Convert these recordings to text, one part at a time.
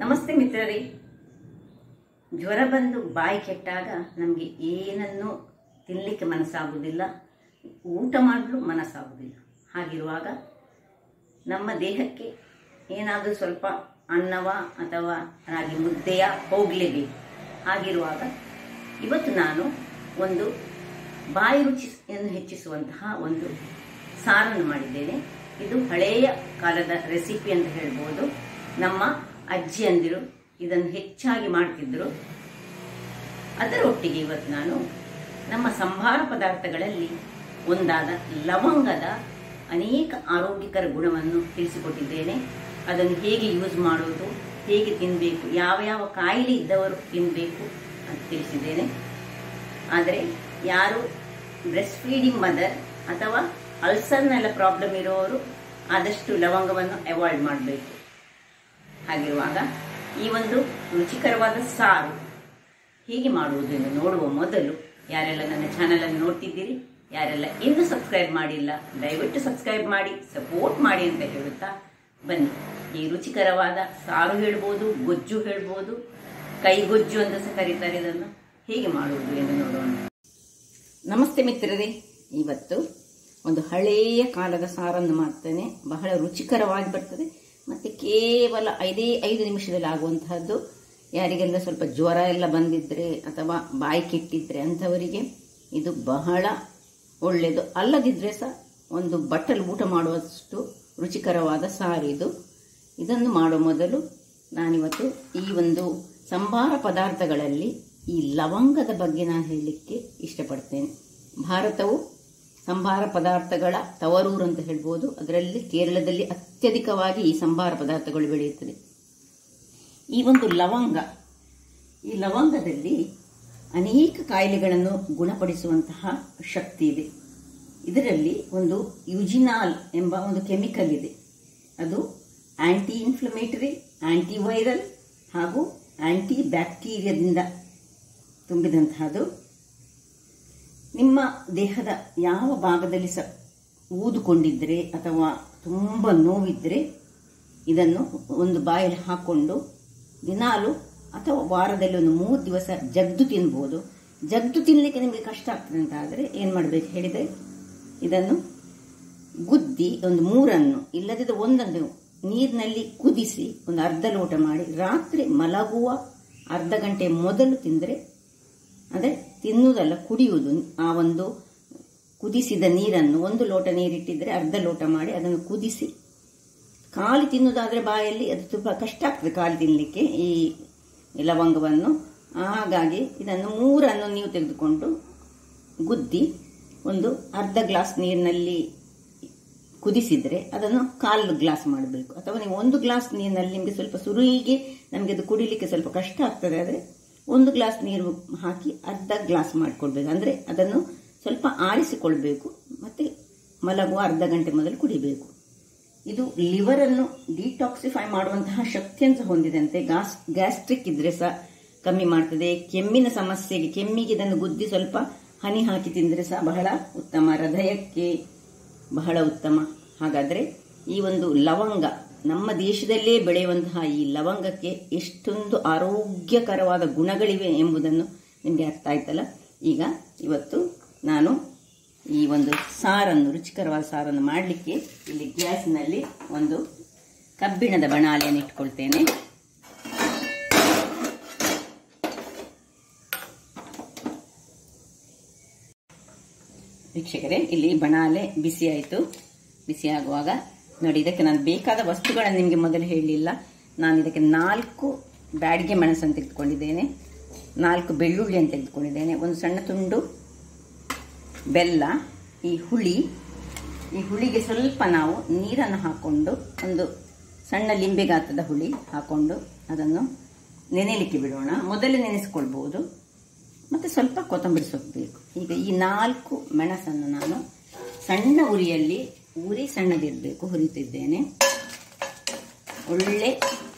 ನಮಸ್ತೆ ಮಿತ್ರರೇ. ಜ್ವರ ಬಂದು ಬಾಯಿ ಕೆಟ್ಟಾಗ ನಮಗೆ ಏನನ್ನೂ ತಿನ್ನಲಿಕ್ಕೆ ಮನಸ್ಸಾಗುವುದಿಲ್ಲ, ಊಟ ಮಾಡಲು ಮನಸ್ಸಾಗುವುದಿಲ್ಲ. ಹಾಗಿರುವಾಗ ನಮ್ಮ ದೇಹಕ್ಕೆ ಏನಾದರೂ ಸ್ವಲ್ಪ ಅನ್ನವ ಅಥವಾ ರಾಗಿ ಮುದ್ದೆಯ ಹೋಗಲೇಬೇಕು. ಹಾಗಿರುವಾಗ ಇವತ್ತು ನಾನು ಒಂದು ಬಾಯಿ ರುಚಿಯನ್ನು ಹೆಚ್ಚಿಸುವಂತಹ ಒಂದು ಸಾರನ್ನು ಮಾಡಿದ್ದೇನೆ. ಇದು ಹಳೆಯ ಕಾಲದ ರೆಸಿಪಿ ಅಂತ ಹೇಳ್ಬೋದು. ನಮ್ಮ ಅಜ್ಜಿಯಂದಿರು ಇದನ್ನು ಹೆಚ್ಚಾಗಿ ಮಾಡ್ತಿದ್ರು. ಅದರೊಟ್ಟಿಗೆ ಇವತ್ತು ನಾನು ನಮ್ಮ ಸಂಭಾರ ಪದಾರ್ಥಗಳಲ್ಲಿ ಒಂದಾದ ಲವಂಗದ ಅನೇಕ ಆರೋಗ್ಯಕರ ಗುಣವನ್ನು ತಿಳಿಸಿಕೊಟ್ಟಿದ್ದೇನೆ. ಅದನ್ನು ಹೇಗೆ ಯೂಸ್ ಮಾಡೋದು, ಹೇಗೆ ತಿನ್ನಬೇಕು, ಯಾವ ಯಾವ ಕಾಯಿಲೆ ಇದ್ದವರು ತಿನ್ನಬೇಕು ಅಂತ ತಿಳಿಸಿದ್ದೇನೆ. ಆದರೆ ಯಾರು ಬ್ರೆಸ್ಟ್ ಫೀಡಿಂಗ್ ಮದರ್ ಅಥವಾ ಅಲ್ಸರ್ನೆಲ್ಲ ಪ್ರಾಬ್ಲಮ್ ಇರೋರು ಆದಷ್ಟು ಲವಂಗವನ್ನು ಅವಾಯ್ಡ್ ಮಾಡಬೇಕು. ಹಾಗಿರುವಾಗ ಈ ಒಂದು ರುಚಿಕರವಾದ ಸಾರು ಹೇಗೆ ಮಾಡುವುದು ಎಂದು ನೋಡುವ ಮೊದಲು ಯಾರೆಲ್ಲ ನನ್ನ ಚಾನಲನ್ನು ನೋಡ್ತಿದ್ದೀರಿ, ಯಾರೆಲ್ಲ ಇನ್ನೂ ಸಬ್ಸ್ಕ್ರೈಬ್ ಮಾಡಿಲ್ಲ, ದಯವಿಟ್ಟು ಸಬ್ಸ್ಕ್ರೈಬ್ ಮಾಡಿ, ಸಪೋರ್ಟ್ ಮಾಡಿ ಅಂತ ಹೇಳುತ್ತಾ ಬನ್ನಿ ಈ ರುಚಿಕರವಾದ ಸಾರು ಹೇಳ್ಬೋದು, ಗೊಜ್ಜು ಹೇಳ್ಬೋದು, ಕೈಗೊಜ್ಜು ಅಂತ ಸಹ ಕರೀತಾರೆ. ಇದನ್ನು ಹೇಗೆ ಮಾಡುವುದು ಎಂದು ನೋಡೋಣ. ನಮಸ್ತೆ ಮಿತ್ರರೇ. ಇವತ್ತು ಒಂದು ಹಳೆಯ ಕಾಲದ ಸಾರನ್ನು ಮಾಡ್ತೇನೆ. ಬಹಳ ರುಚಿಕರವಾಗಿ ಬರ್ತದೆ ಮತ್ತು ಕೇವಲ 5 ನಿಮಿಷದಲ್ಲಿ ಆಗುವಂತಹದ್ದು. ಯಾರಿಗೆಲ್ಲ ಸ್ವಲ್ಪ ಜ್ವರ ಎಲ್ಲ ಬಂದಿದ್ರೆ ಅಥವಾ ಬಾಯಿ ಕೆಟ್ಟಿದ್ರೆ ಅಂಥವರಿಗೆ ಇದು ಬಹಳ ಒಳ್ಳೆಯದು. ಅಲ್ಲದಿದ್ದರೆ ಸಹ ಒಂದು ಬಟ್ಟಲು ಊಟ ಮಾಡುವಷ್ಟು ರುಚಿಕರವಾದ ಸಾರು ಇದು. ಇದನ್ನು ಮಾಡುವ ಮೊದಲು ನಾನಿವತ್ತು ಈ ಒಂದು ಸಂಭಾರ ಪದಾರ್ಥಗಳಲ್ಲಿ ಈ ಲವಂಗದ ಬಗ್ಗೆ ನಾನು ಹೇಳಲಿಕ್ಕೆ ಇಷ್ಟಪಡ್ತೇನೆ. ಭಾರತವು ಸಂಭಾರ ಪದಾರ್ಥಗಳ ತವರೂರು ಅಂತ ಹೇಳ್ಬೋದು. ಅದರಲ್ಲಿ ಕೇರಳದಲ್ಲಿ ಅತ್ಯಧಿಕವಾಗಿ ಈ ಸಂಭಾರ ಪದಾರ್ಥಗಳು ಬೆಳೆಯುತ್ತದೆ. ಈ ಒಂದು ಈ ಲವಂಗದಲ್ಲಿ ಅನೇಕ ಕಾಯಿಲೆಗಳನ್ನು ಗುಣಪಡಿಸುವಂತಹ ಶಕ್ತಿ ಇದೆ. ಇದರಲ್ಲಿ ಒಂದು ಯುಜಿನಾಲ್ ಎಂಬ ಒಂದು ಕೆಮಿಕಲ್ ಇದೆ. ಅದು ಆಂಟಿ ಇನ್ಫ್ಲಮೇಟರಿ, ಆಂಟಿವೈರಲ್ ಹಾಗೂ ಆಂಟಿ ಬ್ಯಾಕ್ಟೀರಿಯಾದಿಂದ ತುಂಬಿದಂತಹದ್ದು. ನಿಮ್ಮ ದೇಹದ ಯಾವ ಭಾಗದಲ್ಲಿ ಸಹ ಊದುಕೊಂಡಿದ್ರೆ ಅಥವಾ ತುಂಬ ನೋವಿದ್ರೆ ಇದನ್ನು ಒಂದು ಬಾಯಲ್ಲಿ ಹಾಕೊಂಡು ದಿನಾಲು ಅಥವಾ ವಾರದಲ್ಲಿ ಒಂದು 3 ದಿವಸ ಜಗ್ದು ತಿನ್ಬೋದು. ಜಗ್ದು ತಿನ್ನಲಿಕ್ಕೆ ನಿಮಗೆ ಕಷ್ಟ ಆಗ್ತದೆ ಅಂತ ಆದರೆ ಏನು ಮಾಡಬೇಕು ಹೇಳಿದರೆ, ಇದನ್ನು ಗುದ್ದಿ ಒಂದು 3 ಇಲ್ಲದಿದ್ದರೆ 1 ನೀರಿನಲ್ಲಿ ಕುದಿಸಿ ಒಂದು ಅರ್ಧ ಲೋಟ ಮಾಡಿ ರಾತ್ರಿ ಮಲಗುವ ಅರ್ಧ ಗಂಟೆ ಮೊದಲು ತಿಂದರೆ, ಅಂದರೆ ತಿನ್ನುವುದಲ್ಲ ಕುಡಿಯುವುದು, ಆ ಒಂದು ಕುದಿಸಿದ ನೀರನ್ನು 1 ಲೋಟ ನೀರಿಟ್ಟಿದ್ರೆ ಅರ್ಧ ಲೋಟ ಮಾಡಿ ಅದನ್ನು ಕುದಿಸಿ ಖಾಲಿ ತಿನ್ನುವುದಾದರೆ ಬಾಯಲ್ಲಿ ಅದು ತುಂಬ ಕಷ್ಟ ಆಗ್ತದೆ ಖಾಲಿ ತಿನ್ನಲಿಕ್ಕೆ ಈ ಲವಂಗವನ್ನು. ಹಾಗಾಗಿ ಇದನ್ನು 3 ನೀವು ತೆಗೆದುಕೊಂಡು ಗುದ್ದಿ ಒಂದು ಅರ್ಧ ಗ್ಲಾಸ್ ನೀರಿನಲ್ಲಿ ಕುದಿಸಿದರೆ ಅದನ್ನು 1/4 ಗ್ಲಾಸ್ ಮಾಡಬೇಕು. ಅಥವಾ ನೀವು 1 ಗ್ಲಾಸ್ ನೀರಿನಲ್ಲಿ ನಿಮಗೆ ಸ್ವಲ್ಪ ಸುರುವಿಗೆ ನಮಗೆ ಅದು ಕುಡಿಲಿಕ್ಕೆ ಸ್ವಲ್ಪ ಕಷ್ಟ ಆಗ್ತದೆ ಆದರೆ 1 ಗ್ಲಾಸ್ ನೀರು ಹಾಕಿ ಅರ್ಧ ಗ್ಲಾಸ್ ಮಾಡಿಕೊಳ್ಬೇಕು. ಅಂದರೆ ಅದನ್ನು ಸ್ವಲ್ಪ ಆರಿಸಿಕೊಳ್ಬೇಕು ಮತ್ತು ಮಲಗುವ ಅರ್ಧ ಗಂಟೆ ಮೊದಲು ಕುಡಿಬೇಕು. ಇದು ಲಿವರನ್ನು ಡಿಟಾಕ್ಸಿಫೈ ಮಾಡುವಂತಹ ಶಕ್ತಿಯನ್ನು ಹೊಂದಿದೆ ಅಂತೆ. ಗ್ಯಾಸ್ಟ್ರಿಕ್ ಇದ್ರೆ ಸಹ ಕಮ್ಮಿ ಮಾಡ್ತದೆ. ಕೆಮ್ಮಿನ ಸಮಸ್ಯೆಗೆ, ಕೆಮ್ಮಿಗೆ ಇದನ್ನು ಗುದ್ದಿ ಸ್ವಲ್ಪ ಹನಿ ಹಾಕಿ ತಿಂದರೆ ಸಹ ಬಹಳ ಉತ್ತಮ, ಹೃದಯಕ್ಕೆ ಬಹಳ ಉತ್ತಮ. ಹಾಗಾದರೆ ಈ ಒಂದು ಲವಂಗ, ನಮ್ಮ ದೇಶದಲ್ಲೇ ಬೆಳೆಯುವಂತಹ ಈ ಲವಂಗಕ್ಕೆ ಎಷ್ಟೊಂದು ಆರೋಗ್ಯಕರವಾದ ಗುಣಗಳಿವೆ ಎಂಬುದನ್ನು ನಿಮಗೆ ಅರ್ಥ ಆಯ್ತಲ್ಲ. ಈಗ ಇವತ್ತು ನಾನು ಈ ಒಂದು ಸಾರನ್ನು, ರುಚಿಕರವಾದ ಸಾರನ್ನು ಮಾಡಲಿಕ್ಕೆ ಇಲ್ಲಿ ಗ್ಯಾಸ್ನಲ್ಲಿ ಒಂದು ಕಬ್ಬಿಣದ ಬಣಾಲೆಯನ್ನು ಇಟ್ಕೊಳ್ತೇನೆ. ವೀಕ್ಷಕರೇ, ಇಲ್ಲಿ ಬಣಾಲೆ ಬಿಸಿ ಆಯಿತು. ಬಿಸಿ ಆಗುವಾಗ ನೋಡಿ, ಇದಕ್ಕೆ ನಾನು ಬೇಕಾದ ವಸ್ತುಗಳನ್ನು ನಿಮಗೆ ಮೊದಲು ಹೇಳಲಿಲ್ಲ. ನಾನು ಇದಕ್ಕೆ 4 ಬ್ಯಾಡಿಗೆ ಮೆಣಸನ್ನು ತೆಗೆದುಕೊಂಡಿದ್ದೇನೆ, 4 ಬೆಳ್ಳುಳ್ಳಿಯನ್ನು ತೆಗೆದುಕೊಂಡಿದ್ದೇನೆ, ಒಂದು ಸಣ್ಣ ತುಂಡು ಬೆಲ್ಲ, ಈ ಹುಳಿಗೆ ಸ್ವಲ್ಪ ನಾವು ನೀರನ್ನು ಹಾಕ್ಕೊಂಡು ಒಂದು ಸಣ್ಣ ಲಿಂಬೆ ಗಾತ್ರದ ಹುಳಿ ಹಾಕ್ಕೊಂಡು ಅದನ್ನು ನೆನೆಯಲಿಕ್ಕೆ ಬಿಡೋಣ. ಮೊದಲೇ ನೆನೆಸ್ಕೊಳ್ಬೋದು. ಮತ್ತು ಸ್ವಲ್ಪ ಕೊತ್ತಂಬರಿ ಸೊಪ್ಪು ಬೇಕು. ಈಗ ಈ 4 ಮೆಣಸನ್ನು ನಾನು ಸಣ್ಣ ಉರಿಯಲ್ಲಿ, ಉರಿ ಸಣ್ಣದಿರಬೇಕು, ಹುರಿತಿದ್ದೇನೆ. ಒಳ್ಳೆ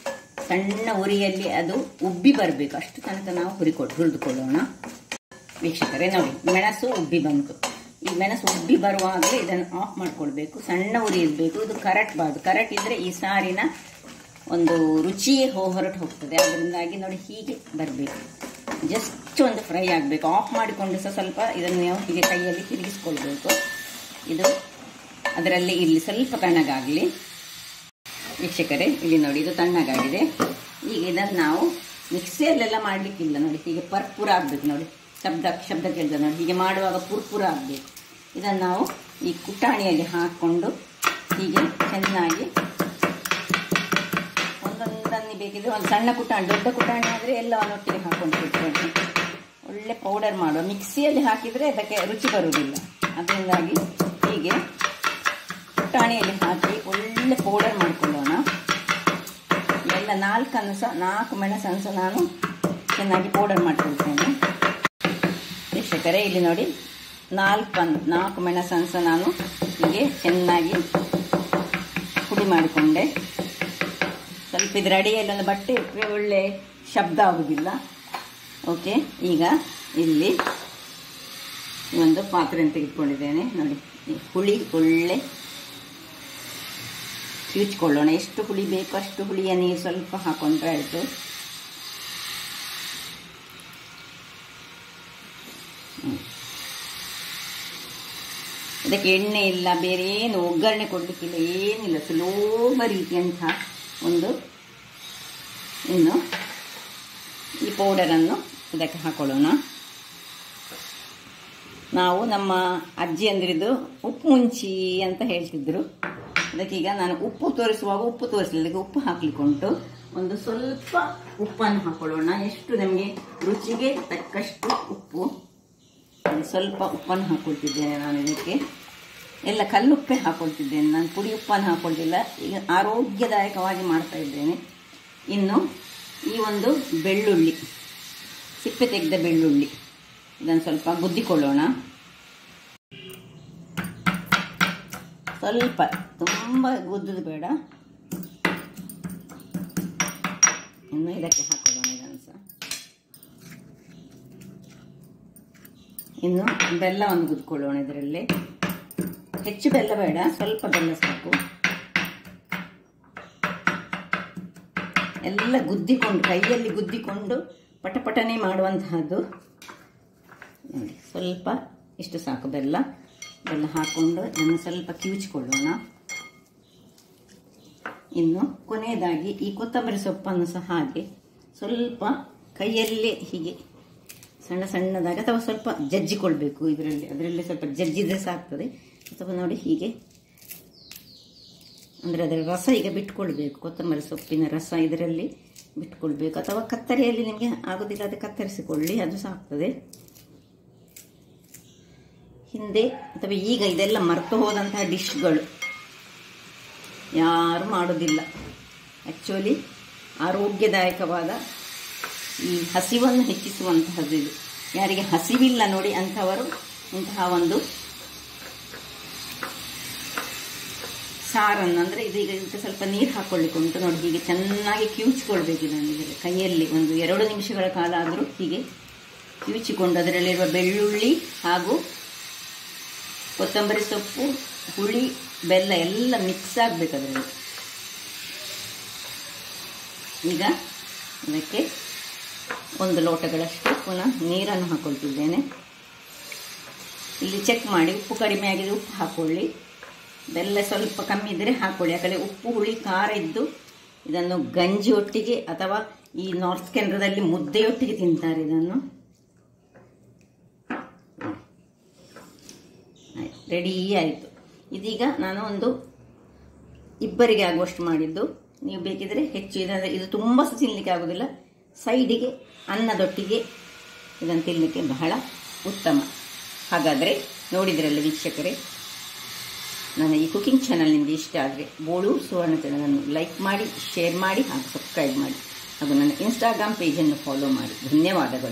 ಸಣ್ಣ ಉರಿಯಲ್ಲಿ ಅದು ಉಬ್ಬಿ ಬರಬೇಕು, ಅಷ್ಟು ತನಕ ನಾವು ಹುರಿದುಕೊಳ್ಳೋಣ. ವೀಕ್ಷಕರೇ ನೋಡಿ, ಮೆಣಸು ಉಬ್ಬಿ ಬಂತು. ಈ ಮೆಣಸು ಉಬ್ಬಿ ಬರುವಾಗಲೇ ಇದನ್ನು ಆಫ್ ಮಾಡ್ಕೊಳ್ಬೇಕು. ಸಣ್ಣ ಉರಿ ಇರಬೇಕು, ಇದು ಕರಟಬಾರ್ದು. ಕರಟ್ ಇದ್ರೆ ಈ ಸಾರಿನ ಒಂದು ರುಚಿಯೇ ಹೊರಟು ಹೋಗ್ತದೆ. ಅದರಿಂದಾಗಿ ನೋಡಿ ಹೀಗೆ ಬರಬೇಕು, ಜಸ್ಟ್ ಒಂದು ಫ್ರೈ ಆಗಬೇಕು. ಆಫ್ ಮಾಡಿಕೊಂಡು ಸಹ ಸ್ವಲ್ಪ ಇದನ್ನು ನಾವು ಹೀಗೆ ಕೈಯಲ್ಲಿ ತಿರುಗಿಸ್ಕೊಳ್ಬೇಕು. ಇದು ಅದರಲ್ಲಿ ಇಲ್ಲಿ ಸ್ವಲ್ಪ ತಣ್ಣಗಾಗಲಿ. ವೀಕ್ಷಕರೇ, ಇಲ್ಲಿ ನೋಡಿ ಇದು ತಣ್ಣಗಾಗಿದೆ. ಈಗ ಇದನ್ನು ನಾವು ಮಿಕ್ಸಿಯಲ್ಲೆಲ್ಲ ಮಾಡಲಿಕ್ಕಿಲ್ಲ. ನೋಡಿ ಹೀಗೆ ಪರ್ಪುರ ಆಗಬೇಕು. ನೋಡಿ ಶಬ್ದ ಕೇಳಿದ ನೋಡಿ, ಹೀಗೆ ಮಾಡುವಾಗ ಪುರ್ಪುರ ಆಗಬೇಕು. ಇದನ್ನು ನಾವು ಈ ಕುಟಾಣಿಯಲ್ಲಿ ಹಾಕ್ಕೊಂಡು ಹೀಗೆ ಚೆನ್ನಾಗಿ ಒಂದೊಂದನ್ನು ಬೇಕಿದ್ರೆ ಒಂದು ಸಣ್ಣ ಕುಟಾಣಿ, ದೊಡ್ಡ ಕುಟಾಣಿ ಆದರೆ ಎಲ್ಲವನ್ನು ಒಟ್ಟಿಗೆ ಹಾಕೊಂಡು ಇಟ್ಕೊಂಡು ಒಳ್ಳೆ ಪೌಡರ್ ಮಾಡುವ. ಮಿಕ್ಸಿಯಲ್ಲಿ ಹಾಕಿದರೆ ಅದಕ್ಕೆ ರುಚಿ ಬರುವುದಿಲ್ಲ. ಅದರಿಂದಾಗಿ ಹೀಗೆ ಕುಟಾಣಿಯಲ್ಲಿ ಹಾಕಿ ಒಳ್ಳೆ ಪೌಡರ್ ಮಾಡಿಕೊಳ್ಳೋಣ. ಎಲ್ಲ 4 ಮೆಣಸನ್ನು ಸಹ ನಾನು ಚೆನ್ನಾಗಿ ಪೌಡರ್ ಮಾಡಿಕೊಳ್ತೇನೆ. ವೀಕ್ಷಕರೇ, ಇಲ್ಲಿ ನೋಡಿ 4 ಮೆಣಸನ್ನು ಸಹ ನಾನು ಹೀಗೆ ಚೆನ್ನಾಗಿ ಪುಡಿ ಮಾಡಿಕೊಂಡೆ. ಸ್ವಲ್ಪ ಇದರ ಅಡಿಯಲ್ಲಿ ಒಂದು ಬಟ್ಟೆ ಇಟ್ಟರೆ ಒಳ್ಳೆ ಶಬ್ದ ಆಗುವುದಿಲ್ಲ. ಓಕೆ, ಈಗ ಇಲ್ಲಿ ಒಂದು ಪಾತ್ರೆಯನ್ನು ತೆಗೆದುಕೊಂಡಿದ್ದೇನೆ. ನೋಡಿ ಹುಳಿ ಒಳ್ಳೆ ಕಿವುಚಿಕೊಳ್ಳೋಣ. ಎಷ್ಟು ಹುಳಿ ಬೇಕು ಅಷ್ಟು ಹುಳಿಯ ನೀರು ಸ್ವಲ್ಪ ಹಾಕೊಂಡ್ರೆ ಆಯಿತು. ಇದಕ್ಕೆ ಎಣ್ಣೆ ಇಲ್ಲ, ಬೇರೆ ಏನು ಒಗ್ಗರಣೆ ಕೊಡಲಿಕ್ಕಿಲ್ಲ, ಏನಿಲ್ಲ. ಸುಲಭ ರೀತಿಯಂತಹ ಒಂದು ಇನ್ನು ಈ ಪೌಡರನ್ನು ಇದಕ್ಕೆ ಹಾಕೊಳ್ಳೋಣ. ನಾವು ನಮ್ಮ ಅಜ್ಜಿ ಅಂದ್ರಿದ್ದು ಉಪ್ಪು ಮುಂಚಿ ಅಂತ ಹೇಳ್ತಿದ್ರು. ಅದಕ್ಕೀಗ ನಾನು ಉಪ್ಪು ತೋರಿಸುವಾಗ ಉಪ್ಪು ತೋರಿಸಲಿಲ್ಲ, ಇದಕ್ಕೆ ಉಪ್ಪು ಹಾಕ್ಲಿಕ್ಕುಂಟು. ಒಂದು ಸ್ವಲ್ಪ ಉಪ್ಪನ್ನು ಹಾಕೊಳ್ಳೋಣ. ಎಷ್ಟು ನಮಗೆ ರುಚಿಗೆ ತಕ್ಕಷ್ಟು ಉಪ್ಪು. ಸ್ವಲ್ಪ ಉಪ್ಪನ್ನು ಹಾಕೊಳ್ತಿದ್ದೇನೆ ನಾನು. ಇದಕ್ಕೆ ಎಲ್ಲ ಕಲ್ಲುಪ್ಪೆ ಹಾಕೊಳ್ತಿದ್ದೇನೆ ನಾನು, ಪುಡಿ ಉಪ್ಪನ್ನು ಹಾಕೊಳ್ತಿಲ್ಲ. ಈಗ ಆರೋಗ್ಯದಾಯಕವಾಗಿ ಮಾಡ್ತಾ ಇದ್ದೇನೆ. ಇನ್ನು ಈ ಒಂದು ಬೆಳ್ಳುಳ್ಳಿ, ಸಿಪ್ಪೆ ತೆಗೆದ ಬೆಳ್ಳುಳ್ಳಿ, ಇದನ್ನು ಸ್ವಲ್ಪ ಗುದ್ದಿಕೊಳ್ಳೋಣ. ಸ್ವಲ್ಪ, ತುಂಬ ಗುದ್ದದು ಬೇಡ. ಇನ್ನು ಇದಕ್ಕೆ ಹಾಕೊಳ್ಳೋಣ ಇದನ್ನು ಸಹ. ಇನ್ನು ಬೆಲ್ಲವನ್ನು ಗುದ್ಕೊಳ್ಳೋಣ. ಇದರಲ್ಲಿ ಹೆಚ್ಚು ಬೆಲ್ಲ ಬೇಡ, ಸ್ವಲ್ಪ ಬೆಲ್ಲ ಸಾಕು. ಎಲ್ಲ ಗುದ್ದಿಕೊಂಡು, ಕೈಯಲ್ಲಿ ಗುದ್ದಿಕೊಂಡು ಪಟಪಟನೆ ಮಾಡುವಂತಹದ್ದು. ನೋಡಿ ಸ್ವಲ್ಪ ಇಷ್ಟು ಸಾಕು ಬೆಲ್ಲ ಹಾಕ್ಕೊಂಡು ಇದನ್ನು ಸ್ವಲ್ಪ ಕಿವುಚಿಕೊಳ್ಳೋಣ. ಇನ್ನು ಕೊನೆಯದಾಗಿ ಈ ಕೊತ್ತಂಬರಿ ಸೊಪ್ಪನ್ನು ಸಹ ಹಾಗೆ ಸ್ವಲ್ಪ ಕೈಯಲ್ಲೇ ಹೀಗೆ ಸಣ್ಣ ಸಣ್ಣದಾಗಿ ಅಥವಾ ಸ್ವಲ್ಪ ಜಜ್ಜಿಕೊಳ್ಬೇಕು. ಅದರಲ್ಲಿ ಸ್ವಲ್ಪ ಜಜ್ಜಿದ್ರೆ ಸಾಕ್ತದೆ. ಅಥವಾ ನೋಡಿ ಹೀಗೆ, ಅಂದರೆ ಅದರ ರಸ ಈಗ ಬಿಟ್ಕೊಳ್ಬೇಕು. ಕೊತ್ತಂಬರಿ ಸೊಪ್ಪಿನ ರಸ ಇದರಲ್ಲಿ ಬಿಟ್ಕೊಳ್ಬೇಕು. ಅಥವಾ ಕತ್ತರಿಯಲ್ಲಿ ನಿಮಗೆ ಆಗೋದಿಲ್ಲ ಅದು ಕತ್ತರಿಸಿಕೊಳ್ಳಿ, ಅದು ಸಾಕ್ತದೆ. ಹಿಂದೆ ಅಥವಾ ಈಗ ಇದೆಲ್ಲ ಮರೆತು ಹೋದಂತಹ ಡಿಶ್ಗಳು ಯಾರು ಮಾಡೋದಿಲ್ಲ. ಆ್ಯಕ್ಚುಲಿ ಆರೋಗ್ಯದಾಯಕವಾದ ಈ ಹಸಿವನ್ನು ಹೆಚ್ಚಿಸುವಂತಹದ್ದು ಇದು. ಯಾರಿಗೆ ಹಸಿವಿಲ್ಲ ನೋಡಿ ಅಂಥವರು ಇಂತಹ ಒಂದು ಸಾರನ್ನು, ಅಂದರೆ ಇದೀಗ ಇದಕ್ಕೆ ಸ್ವಲ್ಪ ನೀರು ಹಾಕ್ಕೊಳ್ಳಿಕ್ಕೆ ಉಂಟು. ನೋಡಿ ಹೀಗೆ ಚೆನ್ನಾಗಿ ಕಿವುಚಿಕೊಳ್ಬೇಕು. ನಾನು ಇದರಲ್ಲಿ ಕೈಯಲ್ಲಿ ಒಂದು 2 ನಿಮಿಷಗಳ ಕಾಲ ಆದರೂ ಹೀಗೆ ಕಿವುಚಿಕೊಂಡು ಅದರಲ್ಲಿರುವ ಬೆಳ್ಳುಳ್ಳಿ ಹಾಗೂ ಕೊತ್ತಂಬರಿ ಸೊಪ್ಪು, ಹುಳಿ, ಬೆಲ್ಲ ಎಲ್ಲ ಮಿಕ್ಸ್ ಆಗಬೇಕು ಅದರಲ್ಲಿ. ಈಗ ಇದಕ್ಕೆ 1 ಲೋಟಗಳಷ್ಟು ಪುನಃ ನೀರನ್ನು ಹಾಕೊಳ್ತಿದ್ದೇನೆ. ಇಲ್ಲಿ ಚೆಕ್ ಮಾಡಿ, ಉಪ್ಪು ಕಡಿಮೆ ಆಗಿದೆ ಉಪ್ಪು ಹಾಕೊಳ್ಳಿ, ಬೆಲ್ಲ ಸ್ವಲ್ಪ ಕಮ್ಮಿ ಇದ್ದರೆ ಹಾಕೊಳ್ಳಿ. ಯಾಕಂದರೆ ಉಪ್ಪು ಹುಳಿ ಖಾರ ಇದ್ದು ಇದನ್ನು ಗಂಜಿ ಒಟ್ಟಿಗೆ ಅಥವಾ ಈ ನಾರ್ತ್ ಕೇಂದ್ರದಲ್ಲಿ ಮುದ್ದೆಯೊಟ್ಟಿಗೆ ತಿಂತಾರೆ ಇದನ್ನು. ರೆಡಿ ಆಯಿತು. ಇದೀಗ ನಾನು ಒಂದು 2 ಆಗುವಷ್ಟು ಮಾಡಿದ್ದು. ನೀವು ಬೇಕಿದ್ರೆ ಹೆಚ್ಚು, ಇದು ತುಂಬ ಸಹ ತಿನ್ನಲಿಕ್ಕೆ ಆಗೋದಿಲ್ಲ. ಸೈಡಿಗೆ ಅನ್ನದೊಟ್ಟಿಗೆ ಇದನ್ನು ತಿನ್ನಲಿಕ್ಕೆ ಬಹಳ ಉತ್ತಮ. ಹಾಗಾದರೆ ನೋಡಿದ್ರಲ್ಲ ವೀಕ್ಷಕರೇ, ನನ್ನ ಈ ಕುಕಿಂಗ್ ಚಾನಲ್ ನಿಮಗೆ ಇಷ್ಟ ಆದರೆ ಬೋಳು ಸುವರ್ಣ ಚಾನಲನ್ನು ಲೈಕ್ ಮಾಡಿ, ಶೇರ್ ಮಾಡಿ ಹಾಗೂ ಸಬ್ಸ್ಕ್ರೈಬ್ ಮಾಡಿ ಹಾಗೂ ನನ್ನ ಇನ್ಸ್ಟಾಗ್ರಾಮ್ ಪೇಜನ್ನು ಫಾಲೋ ಮಾಡಿ. ಧನ್ಯವಾದಗಳು.